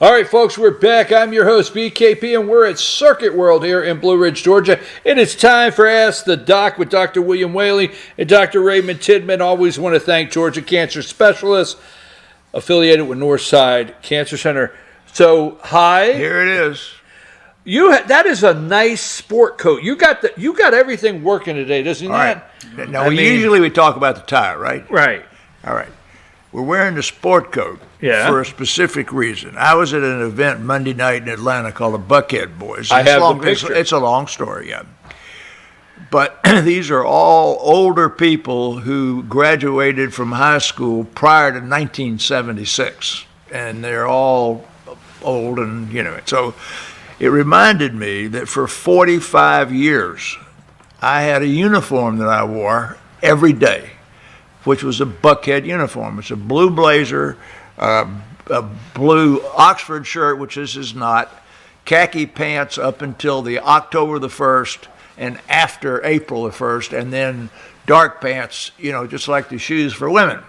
All right, folks, we're back. I'm your host, BKP, and we're at Circuit World here in Blue Ridge, Georgia. And it's time for Ask the Doc with Dr. William Whaley and Dr. Raymond Tidman. Always want to thank Georgia Cancer Specialists, affiliated with Northside Cancer Center. So, hi. Here it is. That is a nice sport coat. You got everything working today, doesn't that? Right. Now, usually we talk about the tie, right? Right. All right. We're wearing the sport coat for a specific reason. I was at an event Monday night in Atlanta called the Buckhead Boys. I have the picture. It's a long story, yeah. But these are all older people who graduated from high school prior to 1976. And they're all old and, so it reminded me that for 45 years, I had a uniform that I wore every day, which was a Buckhead uniform. It's a blue blazer, a blue Oxford shirt, which this is not, khaki pants up until the October the 1st and after April the 1st, and then dark pants, just like the shoes for women.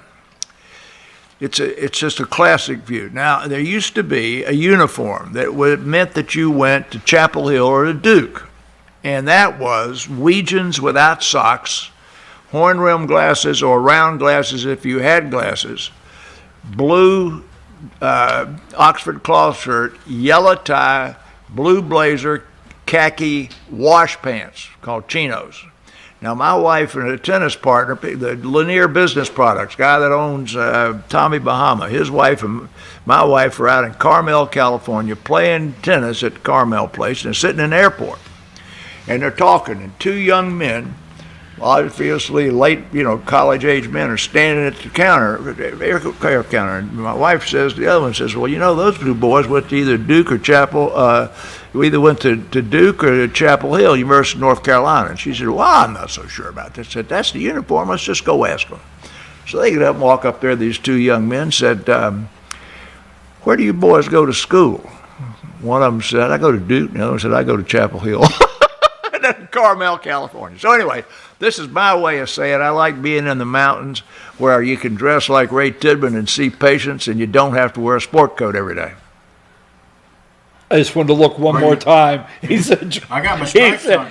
It's just a classic view. Now, there used to be a uniform that meant that you went to Chapel Hill or to Duke, and that was Weegens without socks, horn-rimmed glasses or round glasses if you had glasses, blue Oxford cloth shirt, yellow tie, blue blazer, khaki wash pants called chinos. Now, my wife and a tennis partner, the Lanier Business Products, guy that owns Tommy Bahama, his wife and my wife were out in Carmel, California, playing tennis at Carmel Place, and sitting in the airport. And they're talking, and two young men, obviously late, college-age men, are standing at the air counter. And my wife says, the other one says, well, those two boys went to either Duke or Chapel. We either went to Duke or to Chapel Hill, University of North Carolina. And she said, well, I'm not so sure about that. I said, that's the uniform. Let's just go ask them. So they get up and walk up there. These two young men said, where do you boys go to school? One of them said, I go to Duke. And the other one said, I go to Chapel Hill. Carmel, California. So anyway, this is my way of saying I like being in the mountains where you can dress like Ray Tidman and see patients, and you don't have to wear a sport coat every day. I just wanted to look one more time. He said, I got my stripes on.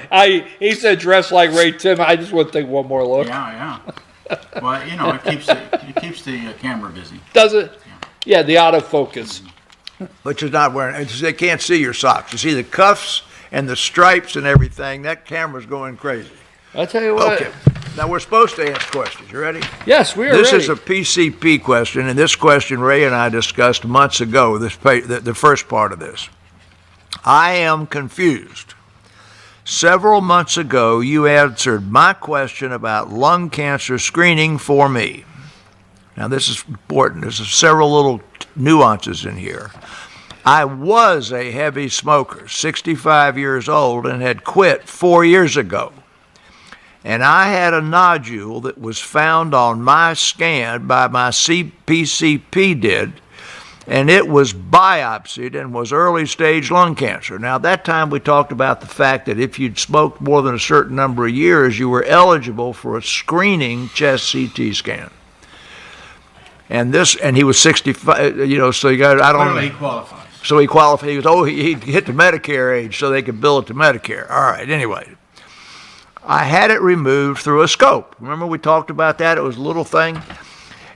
He said, dress like Ray Tidman. I just want to take one more look. Yeah. Well, it keeps the camera busy. Does it? Yeah, the autofocus. But you're not wearing. They can't see your socks. You see the cuffs and the stripes and everything. That camera's going crazy. I'll tell you what. Okay. Now, we're supposed to answer questions. You ready? Yes, we are This ready. is a PCP question, and this question Ray and I discussed months ago, the first part of this. I am confused. Several months ago, you answered my question about lung cancer screening for me. Now, this is important. There's several little nuances in here. I was a heavy smoker, 65 years old, and had quit 4 years ago. And I had a nodule that was found on my scan by my PCP did, and it was biopsied and was early stage lung cancer. Now, at that time we talked about the fact that if you'd smoked more than a certain number of years, you were eligible for a screening chest CT scan. And he was 65, so you got, I don't know. Clearly he qualifies. So he qualified. He hit the Medicare age, so they could bill it to Medicare. All right, anyway. I had it removed through a scope. Remember we talked about that? It was a little thing.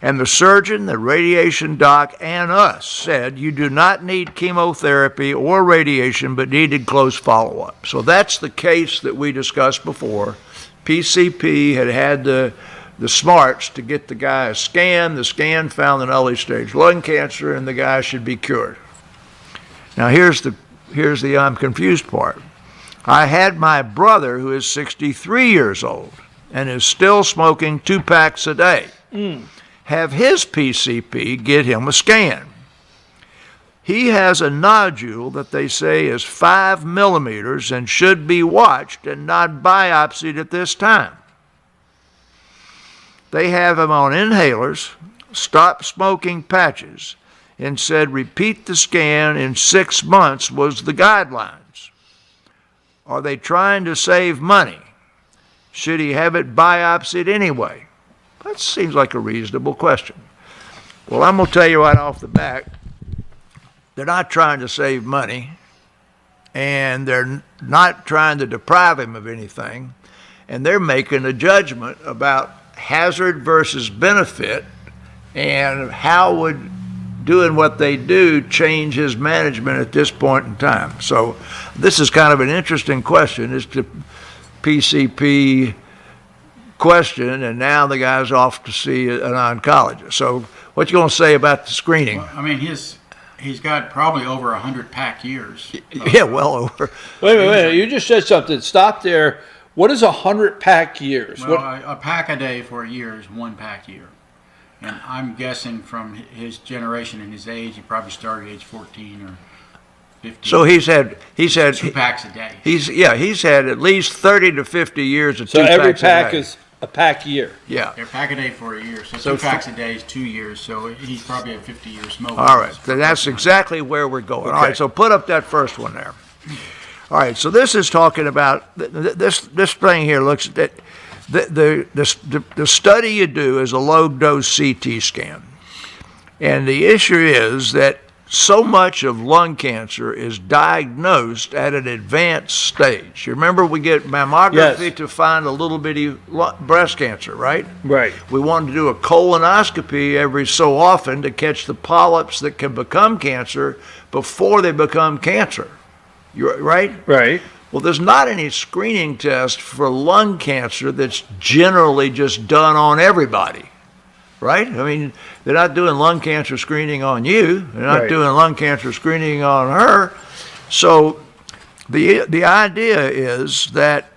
And the surgeon, the radiation doc, and us said you do not need chemotherapy or radiation, but needed close follow-up. So that's the case that we discussed before. PCP had the smarts to get the guy a scan. The scan found an early stage lung cancer, and the guy should be cured. Now here's the I'm confused part. I had my brother, who is 63 years old and is still smoking 2 packs a day, have his PCP get him a scan. He has a nodule that they say is 5 millimeters and should be watched and not biopsied at this time. They have him on inhalers, stop smoking patches, and said repeat the scan in 6 months was the guidelines. Are they trying to save money? Should he have it biopsied anyway? That seems like a reasonable question. Well, I'm going to tell you right off the bat, they're not trying to save money, and they're not trying to deprive him of anything, and they're making a judgment about hazard versus benefit, and how would doing what they do change his management at this point in time. So this is kind of an interesting question. It's the PCP question, and now the guy's off to see an oncologist. So what you going to say about the screening? Well, I mean, he's got probably over 100 pack years. Yeah, well over. Wait a minute. You just said something. Stop there. What is 100 pack years? Well, a pack a day for a year is 1 pack a year. And I'm guessing from his generation and his age, he probably started at age 14 or 15. So he's had 2 packs a day. He's had at least 30 to 50 years of So 2 every packs pack a day. is a pack a year. Yeah. They're pack a day for a year. So, So 2 packs a day is 2 years. So he's probably a 50-year smoker. All right, so that's exactly where we're going. All Okay. right, so put up that first one there. All right, so this is talking about this thing here. Looks at the study you do is a low dose CT scan, and the issue is that so much of lung cancer is diagnosed at an advanced stage. You remember we get mammography Yes. to find a little bitty breast cancer, right? Right. We want to do a colonoscopy every so often to catch the polyps that can become cancer before they become cancer. You're right? Right. Well, there's not any screening test for lung cancer that's generally just done on everybody, right? I mean, they're not doing lung cancer screening on you. They're not Right. doing lung cancer screening on her. So the idea is that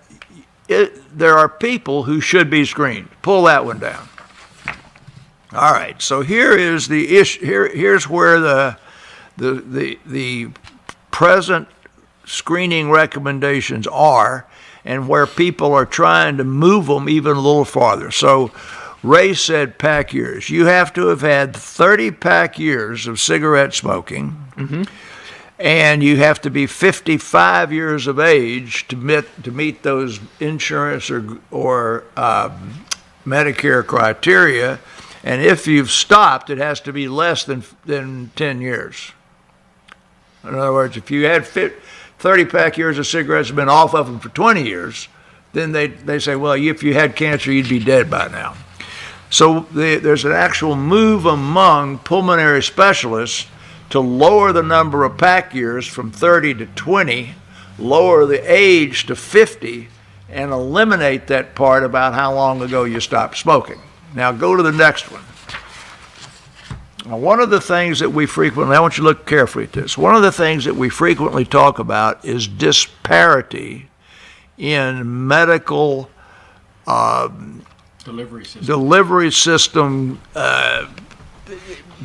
there are people who should be screened. Pull that one down. All right. So here is the issue. Here's where the present screening recommendations are, and where people are trying to move them even a little farther. So Ray said pack years. You have to have had 30 pack years of cigarette smoking, and you have to be 55 years of age to meet those insurance or Medicare criteria. And if you've stopped, it has to be less than 10 years. In other words, if you had 30 pack years of cigarettes and been off of them for 20 years, then they say, well, if you had cancer, you'd be dead by now. So there's an actual move among pulmonary specialists to lower the number of pack years from 30 to 20, lower the age to 50, and eliminate that part about how long ago you stopped smoking. Now go to the next one. Now, one of the things that we frequently, I want you to look carefully at this. One of the things that we frequently talk about is disparity in medical delivery system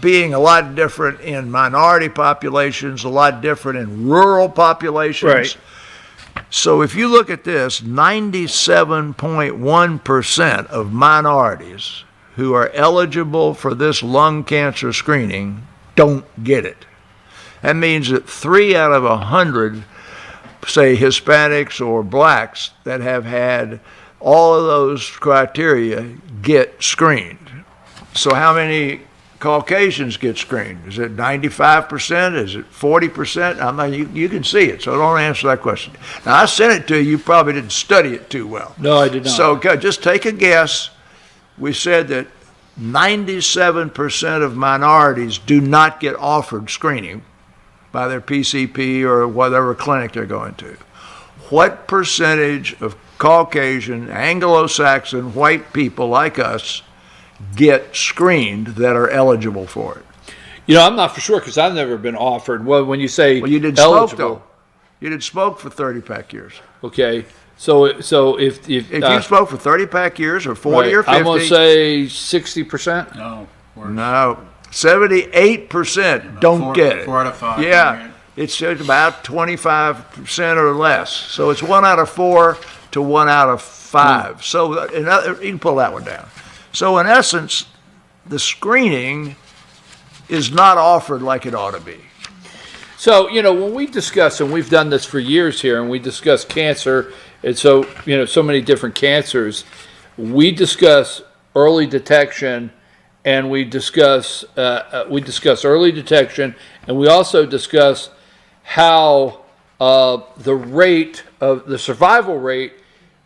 being a lot different in minority populations, a lot different in rural populations. Right. So if you look at this, 97.1% of minorities who are eligible for this lung cancer screening don't get it. That means that 3 out of 100, say Hispanics or blacks that have had all of those criteria get screened. So how many Caucasians get screened? Is it 95%? Is it 40%? I mean, you can see it, so don't answer that question. Now, I sent it to you. You probably didn't study it too well. No, I did not. So just take a guess. We said that 97% of minorities do not get offered screening by their PCP or whatever clinic they're going to. What percentage of Caucasian, Anglo-Saxon, white people like us get screened that are eligible for it? You know, I'm not for sure because I've never been offered. Well, when you say Well, you didn't eligible, smoke, though. You didn't smoke for 30 pack years. Okay, so if If you smoked for 30 pack years or 40 or 50. I'm gonna say 60%. No. No, 78% don't get it. 4 out of 5. Yeah, it's about 25% or less. So it's 1 out of 4 to 1 out of 5. So you can pull that one down. So in essence, the screening is not offered like it ought to be. So, you know, when we discuss, and we've done this for years here, and we discuss cancer, and so, you know, so many different cancers, we discuss early detection and we discuss early detection, and we also discuss how the survival rate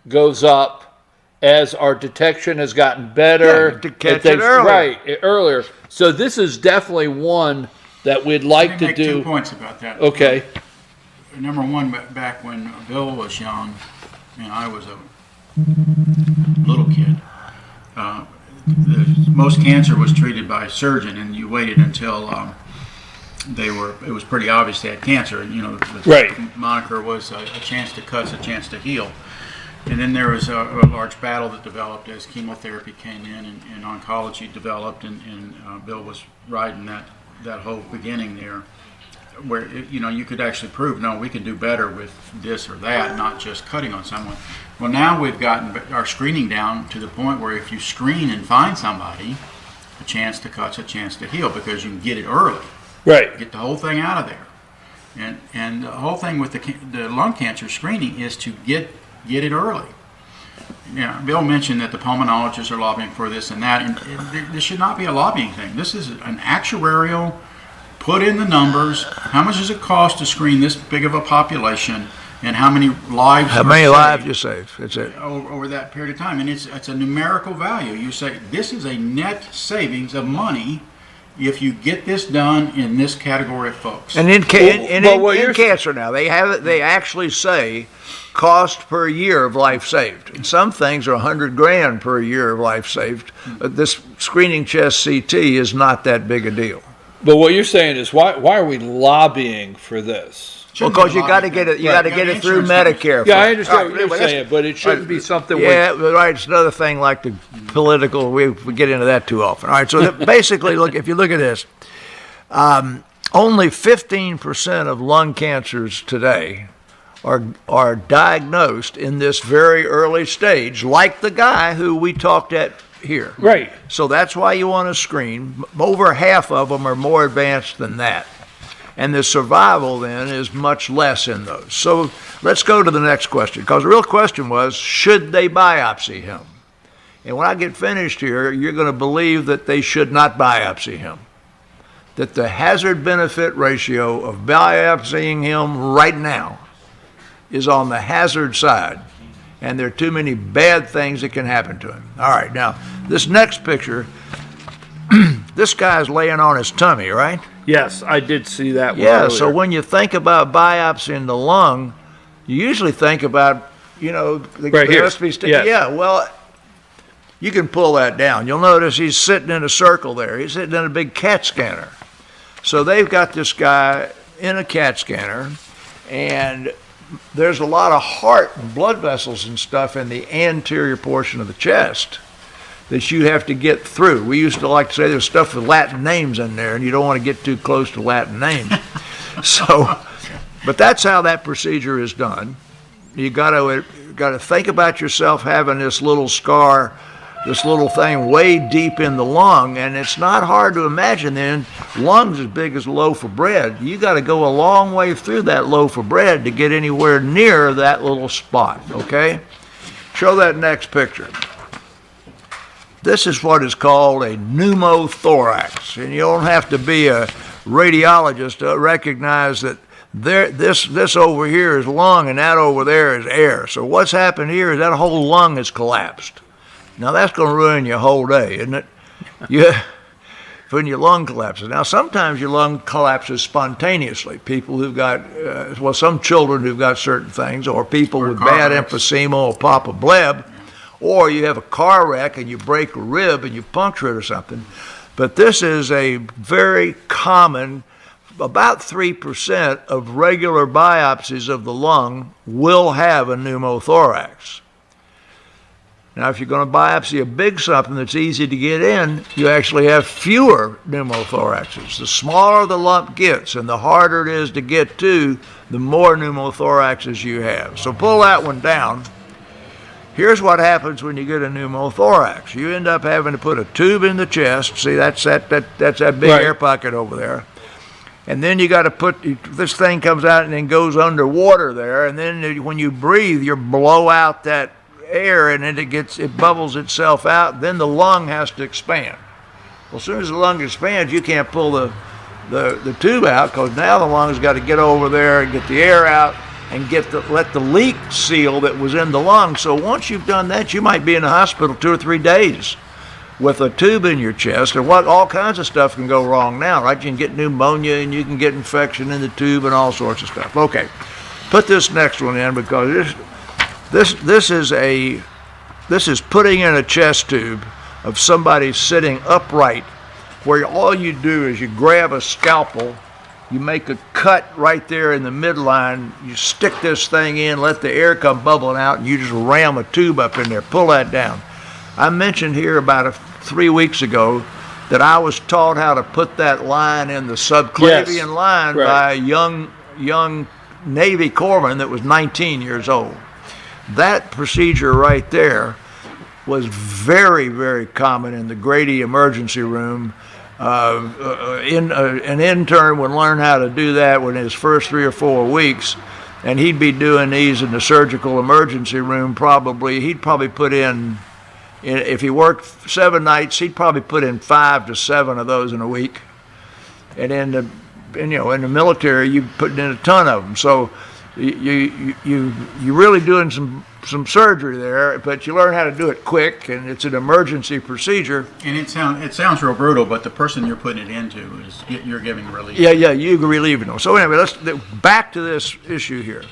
goes up as our detection has gotten better. Yeah, to catch it earlier. Right, earlier. So this is definitely one that we'd like to make do. 2 points about that. Okay. Number one, back when Bill was young, and I was a little kid, most cancer was treated by a surgeon, and you waited until it was pretty obvious they had cancer, and the Right. moniker was a chance to cut, a chance to heal. And then there was a large battle that developed as chemotherapy came in and oncology developed, and Bill was riding that whole beginning there, where you could actually prove, no, we can do better with this or that, not just cutting on someone. Well, now we've gotten our screening down to the point where if you screen and find somebody, a chance to cut's a chance to heal, because you can get it early. Right. Get the whole thing out of there. And the whole thing with the lung cancer screening is to get it early. Bill mentioned that the pulmonologists are lobbying for this and that, and this should not be a lobbying thing. This is an actuarial, put in the numbers, how much does it cost to screen this big of a population, and how many lives you save? That's it. Over that period of time. And it's a numerical value. You say, this is a net savings of money if you get this done in this category of folks. And in cancer now, they actually say cost per year of life saved. And some things are $100,000 per year of life saved. This screening chest CT is not that big a deal. But what you're saying is, why are we lobbying for this? Because you got to get it. You got to get it through Medicare. Yeah, I understand what you're saying, but it shouldn't be something. Yeah, right. It's another thing like the political. We get into that too often. All right. So basically, if you look at this, only 15% of lung cancers today are diagnosed in this very early stage, like the guy who we talked at here. Right. So that's why you want to screen. Over half of them are more advanced than that. And the survival then is much less in those. So let's go to the next question, because the real question was, should they biopsy him? And when I get finished here, you're going to believe that they should not biopsy him. That the hazard-benefit ratio of biopsying him right now is on the hazard side. And there are too many bad things that can happen to him. All right, now, this next picture, this guy's laying on his tummy, right? Yes, I did see that one. Yeah, earlier. so when you think about biopsying the lung, you usually think about, right here. Yes. Yeah, well, you can pull that down. You'll notice he's sitting in a circle there. He's sitting in a big CAT scanner. So they've got this guy in a CAT scanner, and there's a lot of heart and blood vessels and stuff in the anterior portion of the chest that you have to get through. We used to like to say there's stuff with Latin names in there, and you don't want to get too close to Latin names. But that's how that procedure is done. You got to think about yourself having this little scar, this little thing way deep in the lung, and it's not hard to imagine then, lungs as big as a loaf of bread. You got to go a long way through that loaf of bread to get anywhere near that little spot, okay? Show that next picture. This is what is called a pneumothorax, and you don't have to be a radiologist to recognize that this over here is lung and that over there is air. So what's happened here is that whole lung has collapsed. Now that's going to ruin your whole day, isn't it? When your lung collapses. Now sometimes your lung collapses spontaneously. People who've got, some children who've got certain things, or people with bad emphysema or pop a bleb. Or you have a car wreck and you break a rib and you puncture it or something. But this is a very common, about 3% of regular biopsies of the lung will have a pneumothorax. Now, if you're going to biopsy a big something that's easy to get in, you actually have fewer pneumothoraxes. The smaller the lump gets and the harder it is to get to, the more pneumothoraxes you have. So pull that one down. Here's what happens when you get a pneumothorax. You end up having to put a tube in the chest. See, that's that big air pocket over there. And then you got to this thing comes out and then goes underwater there. And then when you breathe, you blow out that air and then it bubbles itself out. Then the lung has to expand. Well, as soon as the lung expands, you can't pull the tube out, because now the lung's got to get over there and get the air out and let the leak seal that was in the lung. So once you've done that, you might be in the hospital 2 or 3 days with a tube in your chest, and all kinds of stuff can go wrong now, right? You can get pneumonia, and you can get infection in the tube and all sorts of stuff. Okay, put this next one in, because this is putting in a chest tube of somebody sitting upright, where all you do is you grab a scalpel, you make a cut right there in the midline, you stick this thing in, let the air come bubbling out, and you just ram a tube up in there, pull that down. I mentioned here about 3 weeks ago that I was taught how to put that line in the subclavian line by a young Navy corpsman that was 19 years old. That procedure right there was very, very common in the Grady emergency room. An intern would learn how to do that in his first 3 or 4 weeks, and he'd be doing these in the surgical emergency room. He'd probably put in, if he worked 7 nights, he'd probably put in 5 to 7 of those in a week. And in the military, you put in a ton of them. So you're really doing some surgery there, but you learn how to do it quick, and it's an emergency procedure. And it sounds real brutal, but the person you're putting it into you're giving relief. Yeah, you're relieving them. So anyway, let's back to this issue here.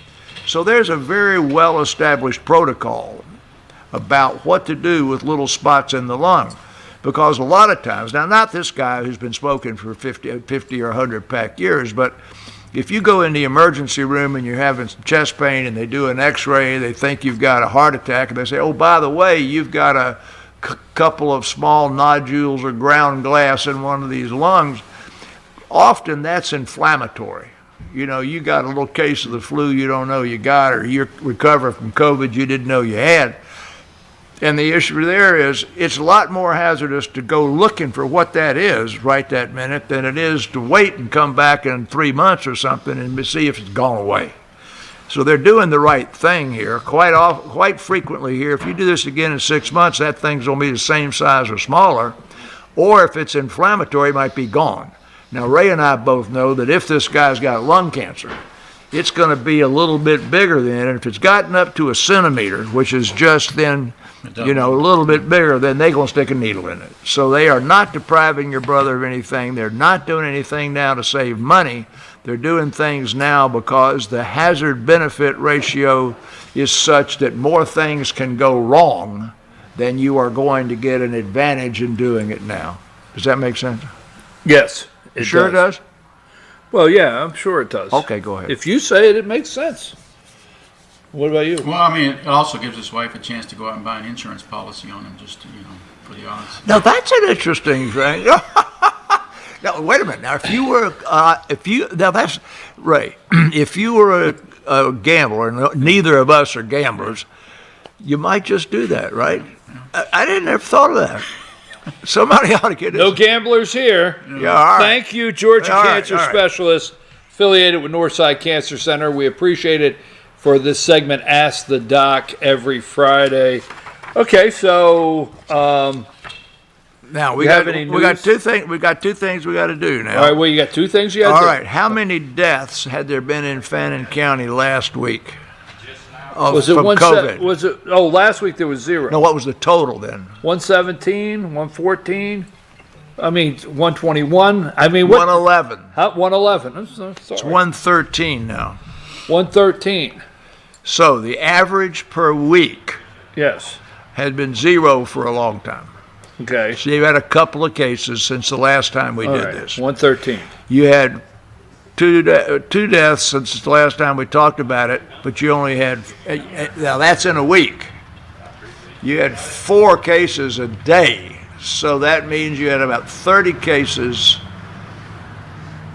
So there's a very well-established protocol about what to do with little spots in the lung, because a lot of times, now not this guy who's been smoking for 50 or 100 pack years, but if you go in the emergency room and you're having some chest pain and they do an x-ray, they think you've got a heart attack, and they say, oh, by the way, you've got a couple of small nodules or ground glass in one of these lungs, often that's inflammatory. You got a little case of the flu you don't know you got, or you're recovering from COVID you didn't know you had. And the issue there is, it's a lot more hazardous to go looking for what that is right that minute than it is to wait and come back in 3 months or something and see if it's gone away. So they're doing the right thing here. Quite frequently here, if you do this again in 6 months, that thing's going to be the same size or smaller. Or if it's inflammatory, it might be gone. Now, Ray and I both know that if this guy's got lung cancer, it's going to be a little bit bigger then. And if it's gotten up to 1 centimeter, which is just then, a little bit bigger, then they're going to stick a needle in it. So they are not depriving your brother of anything. They're not doing anything now to save money. They're doing things now because the hazard-benefit ratio is such that more things can go wrong than you are going to get an advantage in doing it now. Does that make sense? Yes. It sure does? Well, yeah, I'm sure it does. Okay, go ahead. If you say it, it makes sense. What about you? Well, I mean, it also gives his wife a chance to go out and buy an insurance policy on him, just to, for the odds. Now that's an interesting thing. Now wait a minute. Now now that's Ray. If you were a gambler, and neither of us are gamblers, you might just do that, right? I didn't ever thought of that. Somebody ought to get no gamblers here. Yeah, all right. Thank you, Georgia Cancer Specialist, affiliated with Northside Cancer Center. We appreciate it for this segment, Ask the Doc, every Friday. Okay, so now we got two things. We got 2 things we got to do now. All right, well, you got 2 things you got to do. All right, how many deaths had there been in Fannin County last week? From COVID? Last week there was 0. No, what was the total then? 117, 114. 121. 111. 111. I'm sorry. It's 113 now. 113. So the average per week, yes, had been 0 for a long time. Okay. So you've had a couple of cases since the last time we did this. 113. You had two deaths since the last time we talked about it, but you only had, now that's in a week. You had 4 cases a day, so that means you had about 30 cases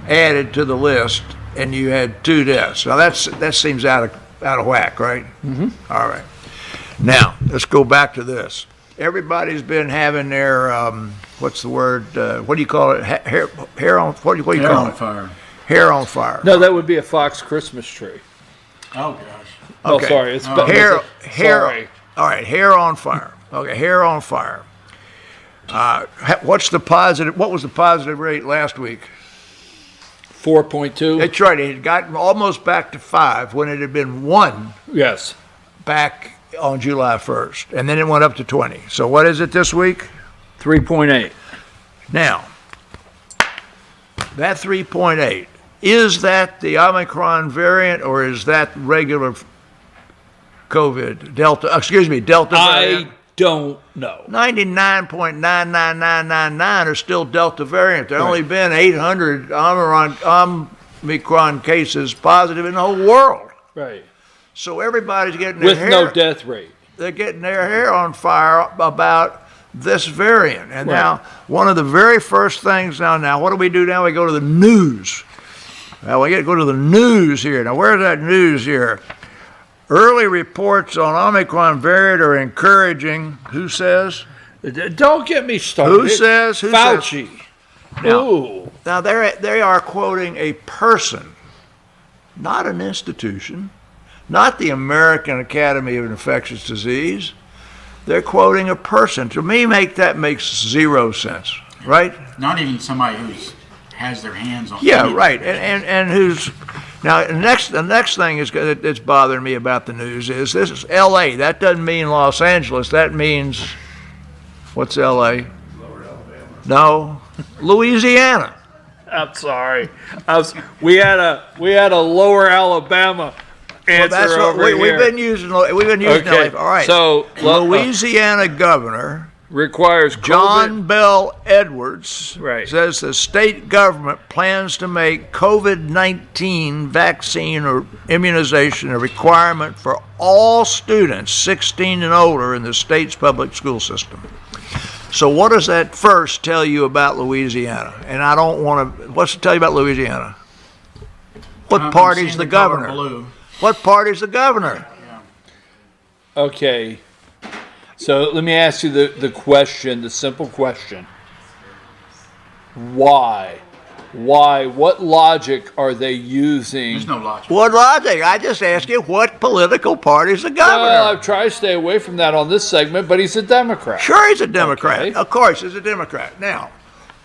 added to the list, and you had 2 deaths. Now that seems out of whack, right? Mm-hmm. All right. Now let's go back to this. Everybody's been having their what's the word? What do you call it? Hair on? What do you call it? Fire. Hair on fire. No, that would be a Fox Christmas tree. Oh gosh. Okay. Oh, sorry. It's hair. Sorry. All right. Hair on fire. Okay. Hair on fire. What's the positive? What was the positive rate last week? 4.2. That's right. It had gotten almost back to 5 when it had been 1 Yes. back on July 1st, and then it went up to 20. So what is it this week? 3.8. Now, that 3.8, is that the Omicron variant or is that regular COVID, Delta variant? I don't know. 99.99999 are still Delta variant. There have only been 800 Omicron cases positive in the whole world. Right. So everybody's getting their With hair, no death rate. they're getting their hair on fire about this variant. And Right. now, one of the very first things now, what do we do now? We go to the news. Well, we got to go to the news here. Now, where's that news here? Early reports on Omicron variant are encouraging. Who says? Don't get me started. Who says? Who Fauci. Now- Ooh. Now, they are quoting a person, not an institution, not the American Academy of Infectious Disease. They're quoting a person. To me, that makes zero sense, right? Not even somebody has their hands on. Yeah, anything. right. And who's now the next thing that's bothering me about the news is this is L.A. That doesn't mean Los Angeles. That means what's L.A.? No, Louisiana. I'm sorry. We had a Lower Alabama answer That's what over here. we've been using. Okay. LA. All right. So Louisiana governor requires John Bell Edwards Right. says the state government plans to make COVID-19 vaccine or immunization a requirement for all students 16 and older in the state's public school system. So what does that first tell you about Louisiana? And I don't want to, what's it tell you about Louisiana? What I'm party's seeing the color governor? blue. What party's the governor? Okay. So let me ask you the question, the simple question. Why? Why? What logic are they using? There's no logic. What logic? I just asked you what political party's the governor? Well, I've tried to stay away from that on this segment, but he's a Democrat. Sure, he's a Democrat. Okay. Of course, he's a Democrat. Now,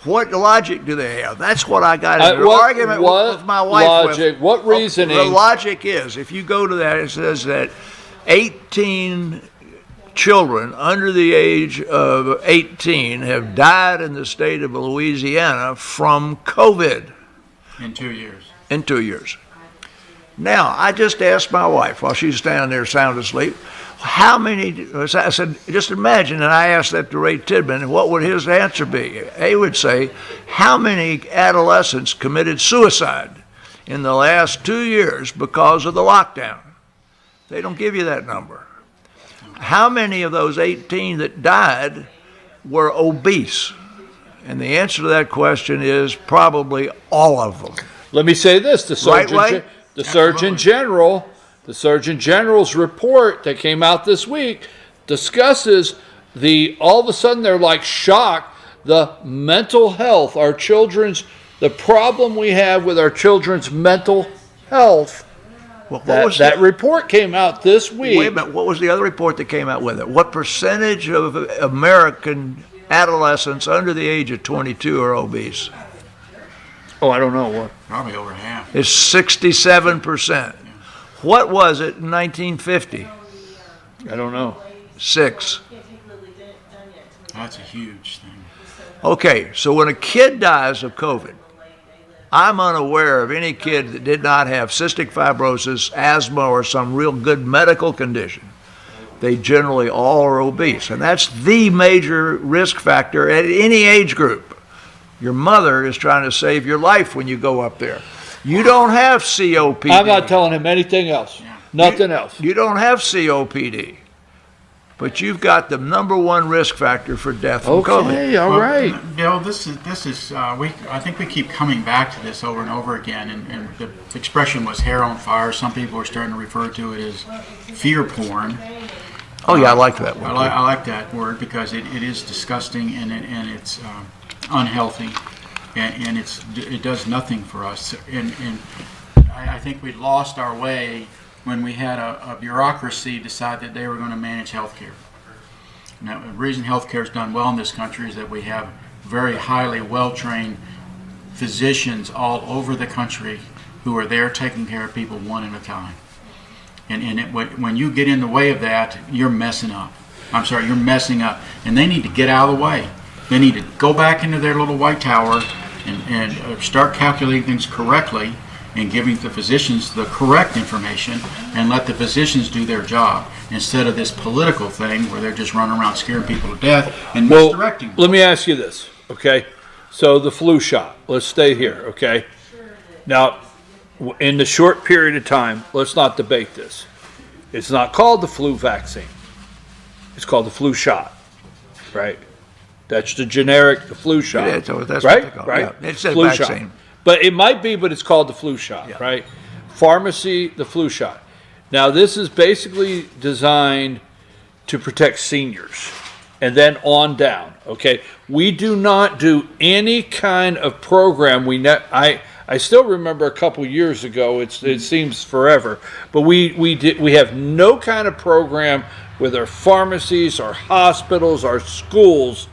what logic do they have? That's what I got in an What- argument what with my wife. logic, with. what reasoning- The logic is, if you go to that, it says that 18 children under the age of 18 have died in the state of Louisiana from COVID In 2 years. in 2 years. Now, I just asked my wife while she's standing there sound asleep, how many, I said, just imagine, and I asked that to Ray Tidman, what would his answer be? He would say, how many adolescents committed suicide in the last 2 years because of the lockdown? They don't give you that number. How many of those 18 that died were obese? And the answer to that question is probably all of them. Let me say this: the Right, Ray? Surgeon General's report that came out this week discusses all of a sudden they're like shocked the mental health, the problem we have with our children's mental health. Well, what was That report came out this week. Wait a minute, what was the other report that came out with it? What percentage of American adolescents under the age of 22 are obese? Oh, I don't know what. Probably over half. It's 67%. What was it in 1950? I don't know. 6. That's a huge thing. Okay, so when a kid dies of COVID, I'm unaware of any kid that did not have cystic fibrosis, asthma, or some real good medical condition. They generally all are obese, and that's the major risk factor at any age group. Your mother is trying to save your life when you go up there. You don't have COPD. I'm not telling him anything else. Nothing else. You don't have COPD, but you've got the number one risk factor for death from COVID. Okay, all Well, right. Bill, this is I think we keep coming back to this over and over again, and the expression was hair on fire. Some people are starting to refer to it as fear porn. Oh yeah, I like that one. I like that word because it is disgusting and it's unhealthy, and it does nothing for us. And I think we lost our way when we had a bureaucracy decide that they were going to manage healthcare. Now, the reason healthcare is done well in this country is that we have very highly well-trained physicians all over the country who are there taking care of people one at a time. And when you get in the way of that, you're messing up. You're messing up. And they need to get out of the way. They need to go back into their little white tower and start calculating things correctly and giving the physicians the correct information and let the physicians do their job instead of this political thing where they're just running around scaring people to death and misdirecting them. Let me ask you this, okay? So the flu shot, let's stay here, okay? Now, in the short period of time, let's not debate this. It's not called the flu vaccine. It's called the flu shot, right? That's the generic, the flu shot. Yeah, that's right? what they call it. Right? Yeah, it's a flu vaccine. shot. But it might be, but it's called the flu shot, right? Pharmacy, the flu shot. Now, this is basically designed to protect seniors and then on down, okay? We do not do any kind of program. I still remember a couple years ago, it seems forever, but we have no kind of program with our pharmacies, our hospitals, our schools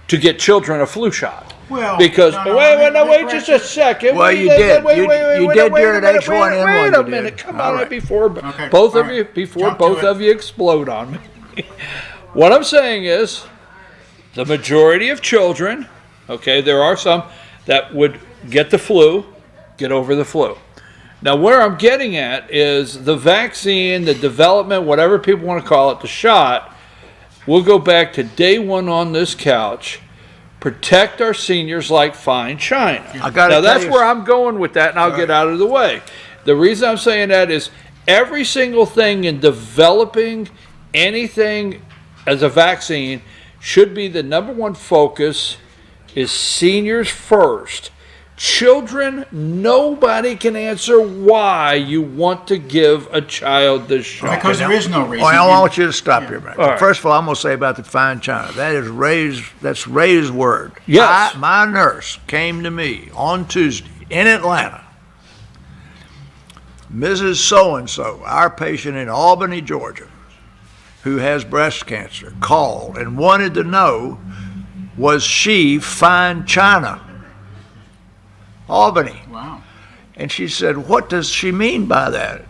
to get children a flu shot. Well, because wait just a second. Well, you did. You did during H1N1. Wait a minute. Come on, before both of you explode on me. What I'm saying is, the majority of children, okay, there are some that would get the flu, get over the flu. Now, where I'm getting at is the vaccine, the development, whatever people want to call it, the shot, we'll go back to day one on this couch, protect our seniors like fine china. Now, that's where I'm going with that, and I'll get out of the way. The reason I'm saying that is every single thing in developing anything as a vaccine should be the number one focus is seniors first. Children, nobody can answer why you want to give a child this shot. Because there is no reason. I want you to stop here, man. Right. First of all, I'm going to say about the fine china. That's Ray's word. Yes. My nurse came to me on Tuesday in Atlanta. Mrs. So-and-so, our patient in Albany, Georgia, who has breast cancer, called and wanted to know, was she fine china? Albany. Wow. And she said, what does she mean by that?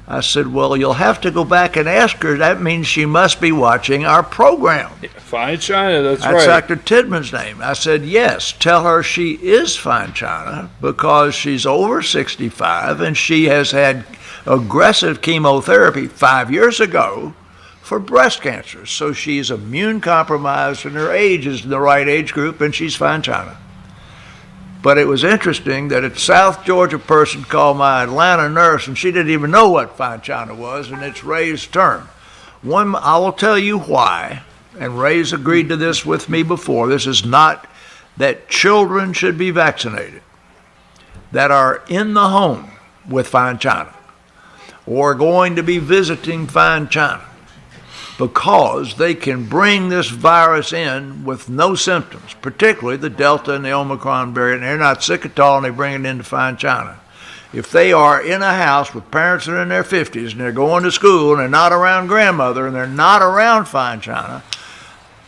I said, well, you'll have to go back and ask her. That means she must be watching our program. Fine china, that's That's right. Dr. Tidman's name. I said, yes, tell her she is fine china because she's over 65 and she has had aggressive chemotherapy 5 years ago for breast cancer. So she's immune compromised and her age is in the right age group and she's fine china. But it was interesting that a South Georgia person called my Atlanta nurse, and she didn't even know what fine china was, and it's Ray's term. I will tell you why, and Ray's agreed to this with me before. This is not that children should be vaccinated that are in the home with fine china or going to be visiting fine china, because they can bring this virus in with no symptoms, particularly the Delta and the Omicron variant. They're not sick at all, and they bring it into fine china. If they are in a house with parents that are in their 50s and they're going to school and they're not around grandmother and they're not around fine china,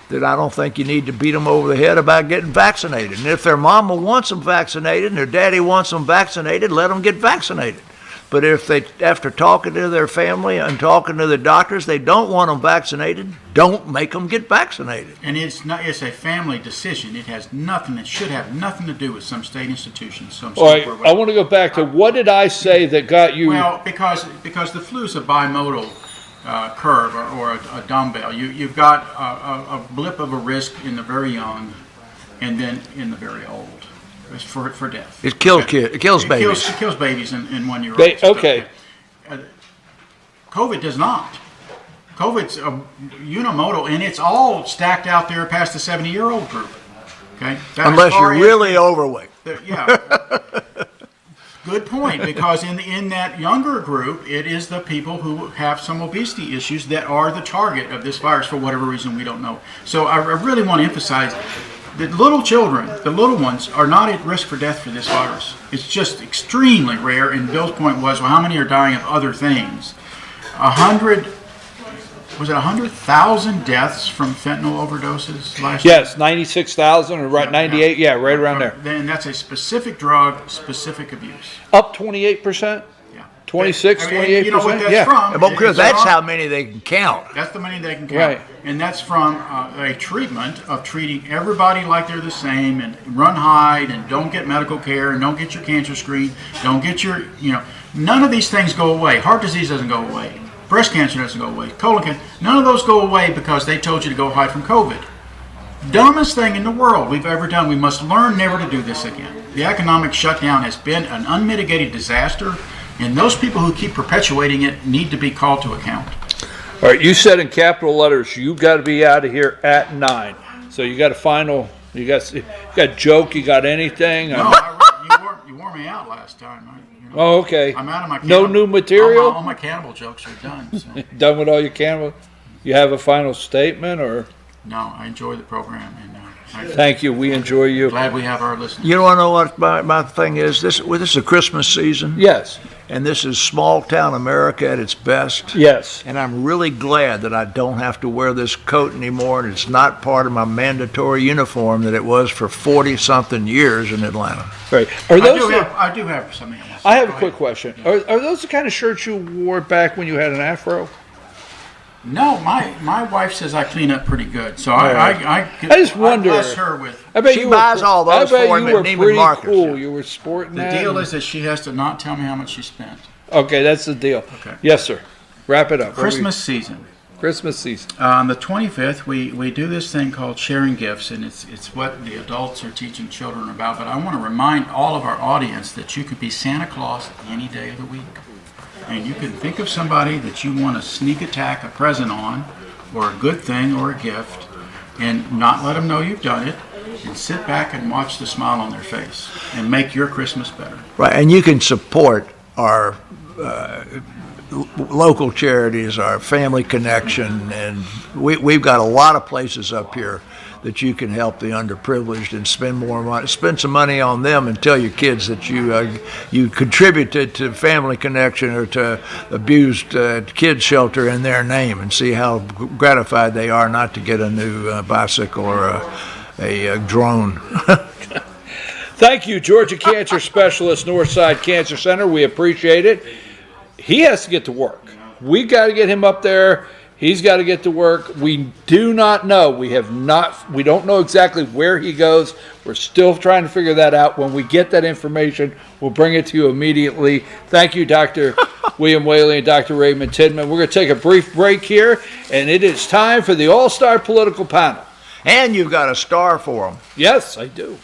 then I don't think you need to beat them over the head about getting vaccinated. And if their mama wants them vaccinated and their daddy wants them vaccinated, let them get vaccinated. But if they, after talking to their family and talking to the doctors, they don't want them vaccinated, don't make them get vaccinated. And it's a family decision. It has nothing, it should have nothing to do with some state institution. All right, I want to go back to what did I say that got you? Well, because the flu is a bimodal curve or a dumbbell. You've got a blip of a risk in the very young and then in the very old. For death. It kills kids. It kills babies. It kills babies in 1 year olds. Okay. COVID does not. COVID's unimodal, and it's all stacked out there past the 70-year-old group. Okay. Unless you're really overweight. Yeah. Good point, because in that younger group, it is the people who have some obesity issues that are the target of this virus for whatever reason we don't know. So I really want to emphasize the little children, the little ones, are not at risk for death for this virus. It's just extremely rare, and Bill's point was, well, how many are dying of other things? 100 was it 100,000 deaths from fentanyl overdoses last year? Yes, 96,000 or right 98. Yeah, right around there. Then that's a specific drug, specific abuse. Up 28%. Yeah. 26, I mean, 28%. You know what that's yeah. from? Well, because It's that's from- how many they can count. That's the money they can count. Right. And that's from a treatment of treating everybody like they're the same and run hide and don't get medical care and don't get your cancer screen, don't get your, none of these things go away. Heart disease doesn't go away. Breast cancer doesn't go away. Colon cancer, none of those go away because they told you to go hide from COVID. Dumbest thing in the world we've ever done. We must learn never to do this again. The economic shutdown has been an unmitigated disaster, and those people who keep perpetuating it need to be called to account. All right, you said in capital letters you got to be out of here at 9. So you got a final. You got joke. You got anything? No, you wore me out last time. Oh, okay. I'm out of my No new material? All my cannibal jokes are done. So. Done with all your camera? You have a final statement, or? No, I enjoy the program, and Thank you. We enjoy you. glad we have our listeners. You want to know what my thing is? This is a Christmas season, Yes. and this is small town America at its best. Yes. And I'm really glad that I don't have to wear this coat anymore, and it's not part of my mandatory uniform that it was for 40-something years in Atlanta. Right. Are those? I do have something else. I have a Go quick ahead. question. Are those the kind of shirts you wore back when you had an afro? No, my wife says I clean up pretty good, so I just wonder. I bless her with. I bet She you buys all those I bet for you him were at Neiman pretty Marcus. cool. You were sporting The that. deal is that she has to not tell me how much she spent. Okay, that's the deal. Okay. Yes, sir. Wrap it up. Christmas season. Christmas season. On the 25th, we do this thing called sharing gifts, and it's what the adults are teaching children about. But I want to remind all of our audience that you could be Santa Claus any day of the week. And you can think of somebody that you want to sneak attack a present on, or a good thing, or a gift, and not let them know you've done it, and sit back and watch the smile on their face, and make your Christmas better. Right, and you can support our local charities, our Family Connection, and we've got a lot of places up here that you can help the underprivileged and spend more money, spend some money on them, and tell your kids that you contributed to Family Connection or to Abused Kids Shelter in their name, and see how gratified they are not to get a new bicycle or a drone. Thank you, Georgia Cancer Specialist, Northside Cancer Center. We appreciate it. He has to get to work. We got to get him up there. He's got to get to work. We do not know. We don't know exactly where he goes. We're still trying to figure that out. When we get that information, we'll bring it to you immediately. Thank you, Dr. William Whaley and Dr. Raymond Tidman. We're going to take a brief break here, and it is time for the All-Star Political Panel. And you've got a star for them. Yes, I do.